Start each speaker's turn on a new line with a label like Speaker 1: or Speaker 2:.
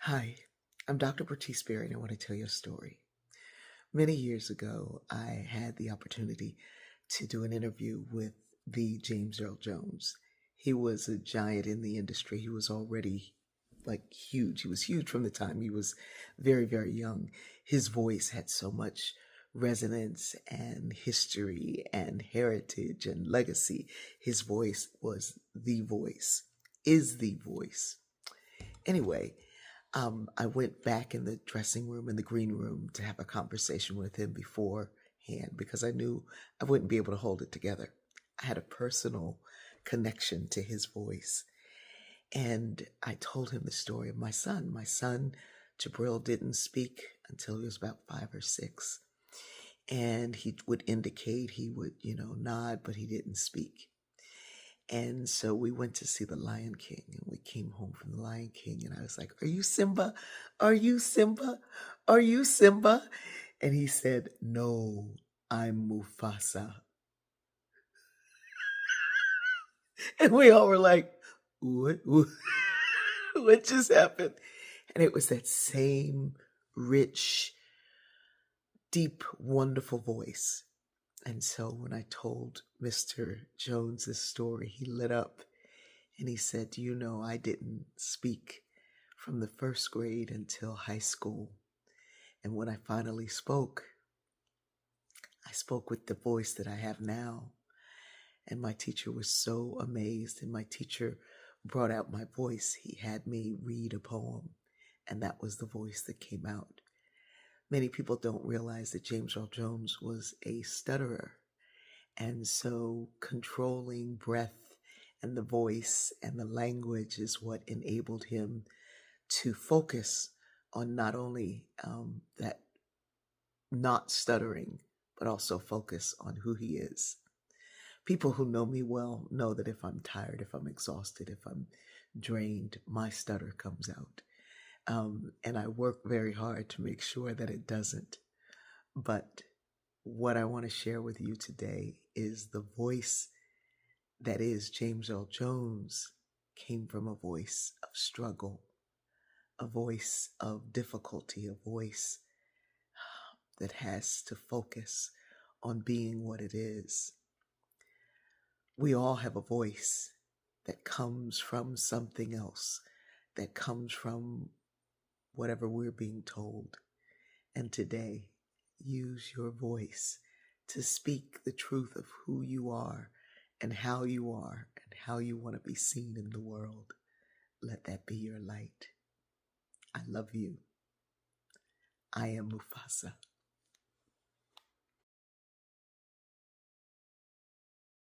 Speaker 1: Hi, I'm Dr. Bertice Berry, and I want to tell you a story. Many years ago, I had the opportunity to do an interview with the James Earl Jones. He was a giant in the industry. He was already huge. He was huge from the time he was very, very young. His voice had so much resonance and history and heritage and legacy. His voice was the voice, is the voice. Anyway, I went back in the dressing room, in the green room, to have a conversation with him beforehand because I knew I wouldn't be able to hold it together. I had a personal connection to his voice. And I told him the story of my son. My son, Jabril, didn't speak until he was about 5 or 6. And he would indicate, he would, nod, but he didn't speak. And so we went to see The Lion King, and we came home from The Lion King, and I was like, "Are you Simba? Are you Simba? Are you Simba?" And he said, "No, I'm Mufasa." And we all were like, "What, what just happened?" And it was that same rich, deep, wonderful voice. And so when I told Mr. Jones this story, he lit up. And he said, "Do you know, I didn't speak from the first grade until high school. And when I finally spoke, I spoke with the voice that I have now." And my teacher was so amazed. And my teacher brought out my voice. He had me read a poem, and that was the voice that came out. Many people don't realize that James Earl Jones was a stutterer. And so controlling breath and the voice and the language is what enabled him to focus on not only that not stuttering, but also focus on who he is. People who know me well know that if I'm tired, if I'm exhausted, if I'm drained, my stutter comes out. And I work very hard to make sure that it doesn't. But what I want to share with you today is the voice that is James Earl Jones came from a voice of struggle, a voice of difficulty, a voice that has to focus on being what it is. We all have a voice that comes from something else, that comes from whatever we're being told. And today, use your voice to speak the truth of who you are and how you want to be seen in the world. Let that be your light. I love you. I am Mufasa.